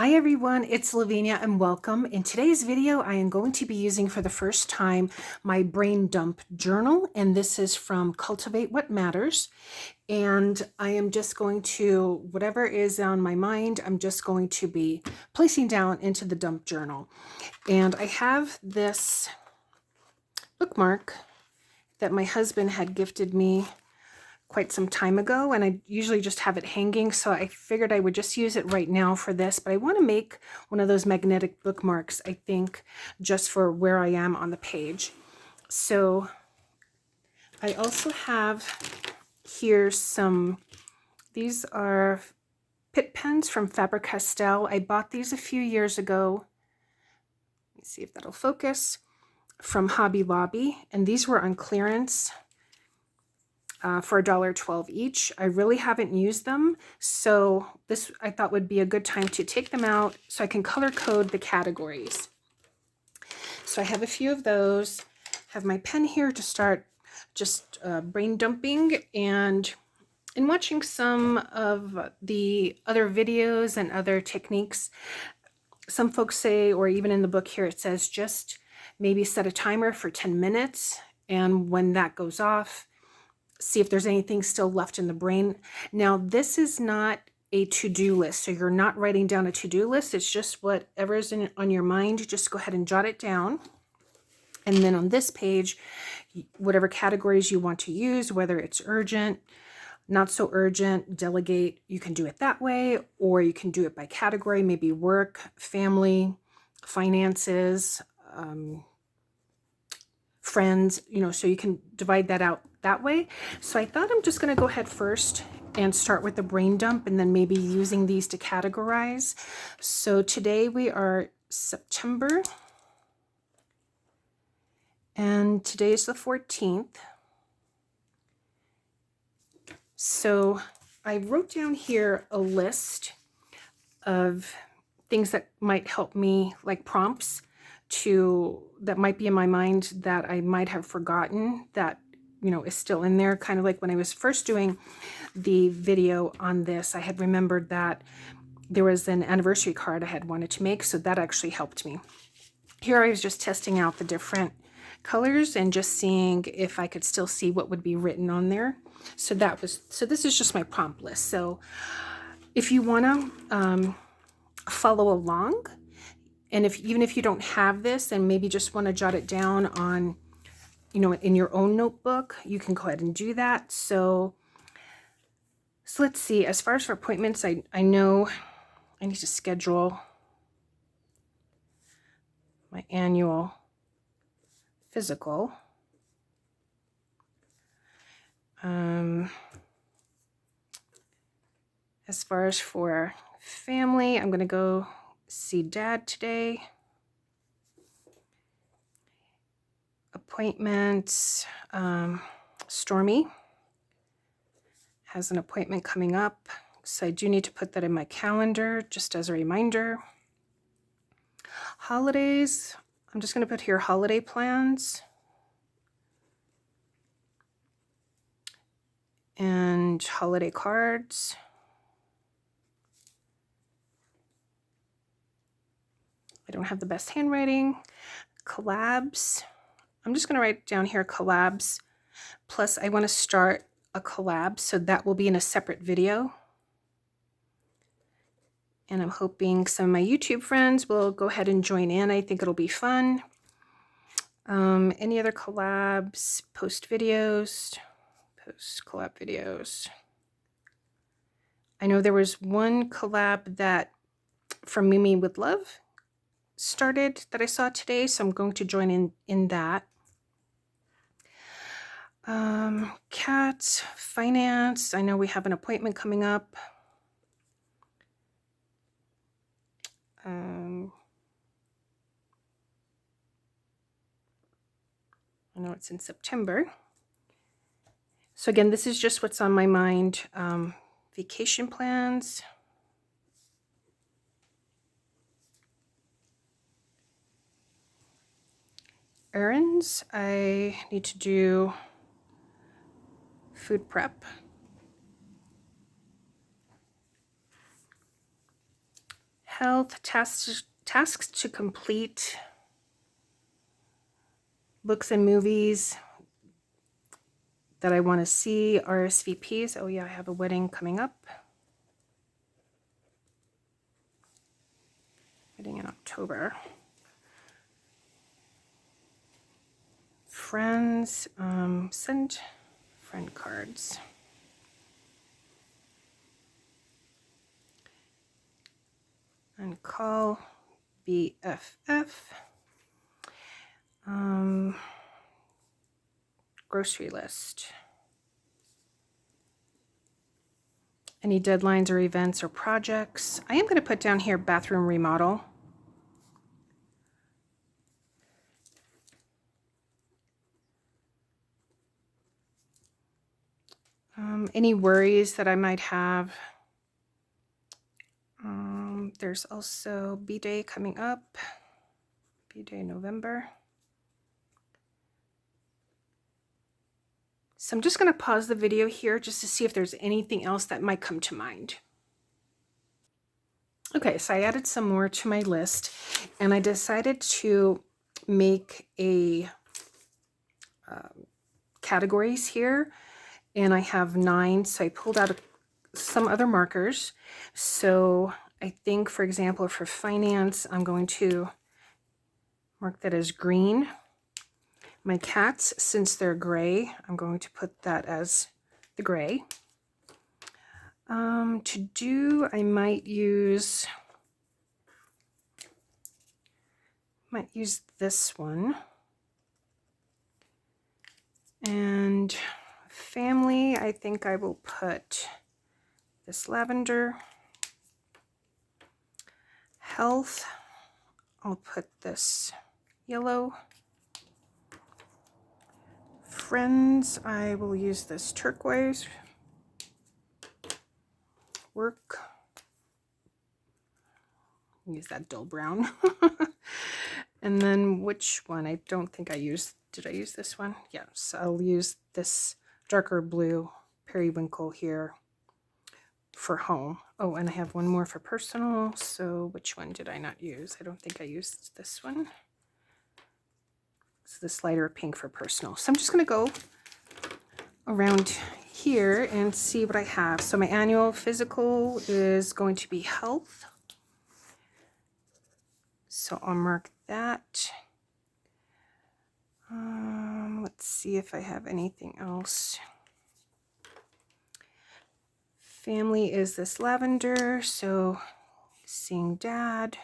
Hi everyone, it's Lavinia and welcome. In today's video, I am going to be using for the first time my brain dump journal, and this is from Cultivate What Matters. And I am just going to, whatever is on my mind, I'm just going to be placing down into the dump journal. And I have this bookmark that my husband had gifted me quite some time ago, and I usually just have it hanging, so I figured I would just use it right now for this. But I want to make one of those magnetic bookmarks, I think, just for where I am on the page. So I also have here these are Pitt pens from Faber-Castell. I bought these a few years ago. Let me see if that'll focus. From Hobby Lobby, and these were on clearance for $1.12 each. I really haven't used them, so this I thought would be a good time to take them out so I can color code the categories. So I have a few of those. Have my pen here to start just brain dumping, and in watching some of the other videos and other techniques, some folks say, or even in the book here, it says just maybe set a timer for 10 minutes, and when that goes off, see if there's anything still left in the brain. Now, this is not a to-do list, so you're not writing down a to-do list. It's just whatever is on your mind. Just go ahead and jot it down. And then on this page, whatever categories you want to use, whether it's urgent, not so urgent, delegate, you can do it that way, or you can do it by category, maybe work, family, finances, friends, so you can divide that out that way. So I thought I'm just going to go ahead first and start with the brain dump, and then maybe using these to categorize. So today we are September, and today is the 14th. So I wrote down here a list of things that might help me, like prompts that might be in my mind that I might have forgotten that is still in there. Kind of like when I was first doing the video on this, I had remembered that there was an anniversary card I had wanted to make, so that actually helped me. Here I was just testing out the different colors and just seeing if I could still see what would be written on there. So this is just my prompt list. So if you want to follow along, and even if you don't have this and maybe just want to jot it down on, in your own notebook, you can go ahead and do that. So let's see. As far as for appointments, I know I need to schedule my annual physical. As far as for family, I'm going to go see Dad today. Appointments, Stormy has an appointment coming up, so I do need to put that in my calendar just as a reminder. Holidays, I'm just going to put here holiday plans. And holiday cards. I don't have the best handwriting. Collabs. I'm just going to write down here collabs. Plus, I want to start a collab, so that will be in a separate video. And I'm hoping some of my YouTube friends will go ahead and join in. I think it'll be fun. Any other collabs? Post videos. Post collab videos. I know there was one collab that from Mimi with Love started that I saw today, so I'm going to join in that. Cats, finance, I know we have an appointment coming up. I know it's in September. So again, this is just what's on my mind. Vacation plans. Errands, I need to do food prep. health, tasks to complete, books and movies that I want to see, RSVPs. Oh yeah, I have a wedding coming up. Wedding in October. Friends, send friend cards. And call BFF. Grocery list. Any deadlines or events or projects. I am going to put down here bathroom remodel. Any worries that I might have. There's also B-Day coming up. B-Day November. So I'm just going to pause the video here just to see if there's anything else that might come to mind. Okay, so I added some more to my list, and I decided to make a categories here, and I have 9, so I pulled out some other markers. So I think, for example, for finance, I'm going to mark that as green. My cats, since they're gray, I'm going to put that as the gray. To do, I might use this one. And family, I think I will put this lavender. Health, I'll put this yellow. Friends, I will use this turquoise. Work, use that dull brown. And then which one? I don't think I used, did I use this one? Yes, I'll use this darker blue periwinkle here for home. Oh, and I have one more for personal. So which one did I not use? I don't think I used this one. It's this lighter pink for personal. So I'm just going to go around here and see what I have. So my annual physical is going to be health. So I'll mark that. Let's see if I have anything else. Family is this lavender, so seeing dad.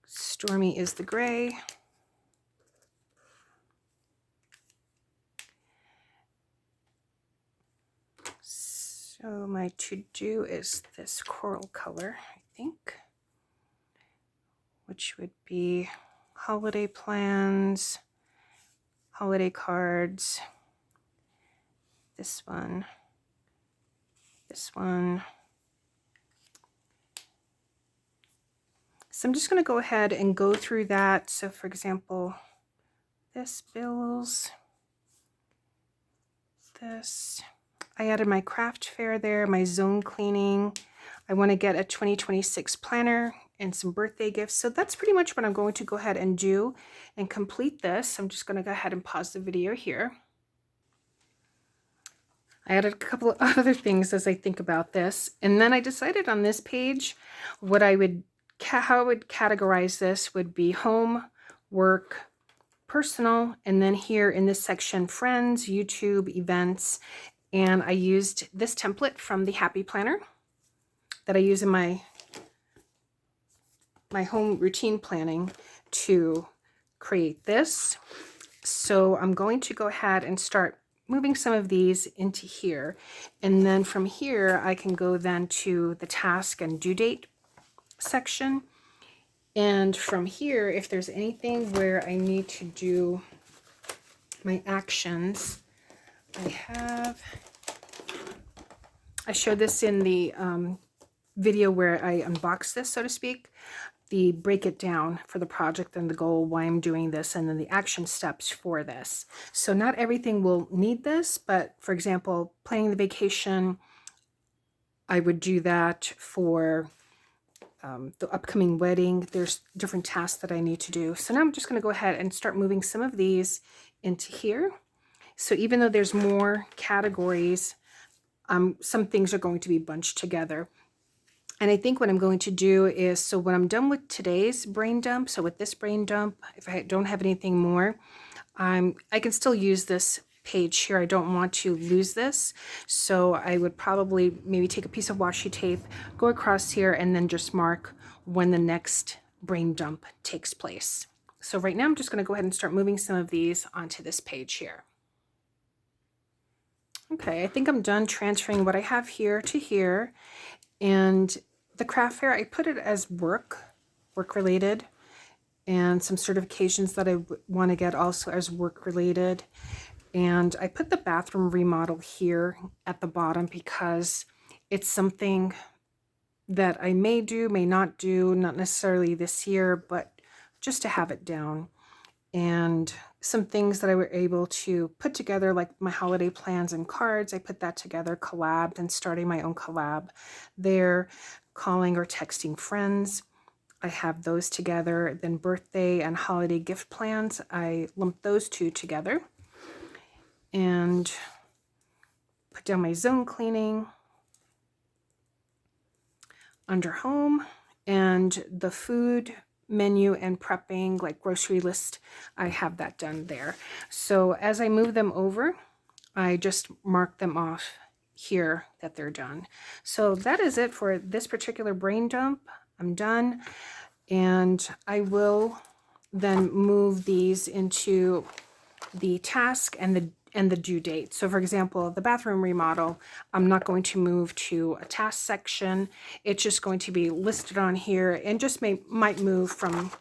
Stormy is the gray. So my to-do is this coral color, I think, which would be holiday plans, holiday cards, this one, this one. So I'm just going to go ahead and go through that. So for example, this bills, this. I added my craft fair there, my zone cleaning. I want to get a 2026 planner and some birthday gifts. So that's pretty much what I'm going to go ahead and do and complete this. I'm just going to go ahead and pause the video here. I added a couple of other things as I think about this. And then I decided on this page what I would, how I would categorize this would be home, work, personal, and then here in this section, friends, YouTube, events. And I used this template from the Happy Planner that I use in my home routine planning to create this. So I'm going to go ahead and start moving some of these into here. And then from here, I can go then to the task and due date section. And from here, if there's anything where I need to do my actions, I showed this in the video where I unboxed this, so to speak, the break it down for the project and the goal, why I'm doing this, and then the action steps for this. So not everything will need this, but for example, planning the vacation, I would do that for the upcoming wedding. There's different tasks that I need to do. So now I'm just going to go ahead and start moving some of these into here. So even though there's more categories, some things are going to be bunched together. And I think what I'm going to do is, so when I'm done with today's brain dump, so with this brain dump, if I don't have anything more, I can still use this page here. I don't want to lose this. So I would probably maybe take a piece of washi tape, go across here, and then just mark when the next brain dump takes place. So right now I'm just going to go ahead and start moving some of these onto this page here. Okay, I think I'm done transferring what I have here to here. And the craft fair, I put it as work related, and some certifications that I want to get also as work related. And I put the bathroom remodel here at the bottom because it's something that I may do, may not do, not necessarily this year, but just to have it down. And some things that I were able to put together, like my holiday plans and cards, I put that together, collabed, and starting my own collab there, calling or texting friends. I have those together. Then birthday and holiday gift plans, I lumped those two together. And put down my zone cleaning under home, and the food menu and prepping, like grocery list, I have that done there. So as I move them over, I just mark them off here that they're done. So that is it for this particular brain dump. I'm done, and I will then move these into the task and the due date. So for example, the bathroom remodel, I'm not going to move to a task section. It's just going to be listed on here, and just might move from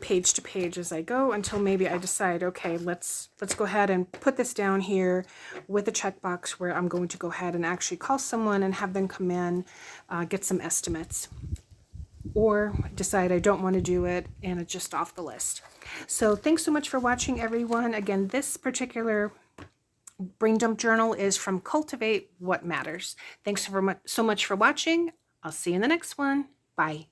page to page as I go until maybe I decide, okay, let's go ahead and put this down here with a checkbox where I'm going to go ahead and actually call someone and have them come in, get some estimates. Or decide I don't want to do it and it's just off the list. So thanks so much for watching, everyone. Again, this particular brain dump journal is from Cultivate What Matters. Thanks so much for watching. I'll see you in the next one. Bye.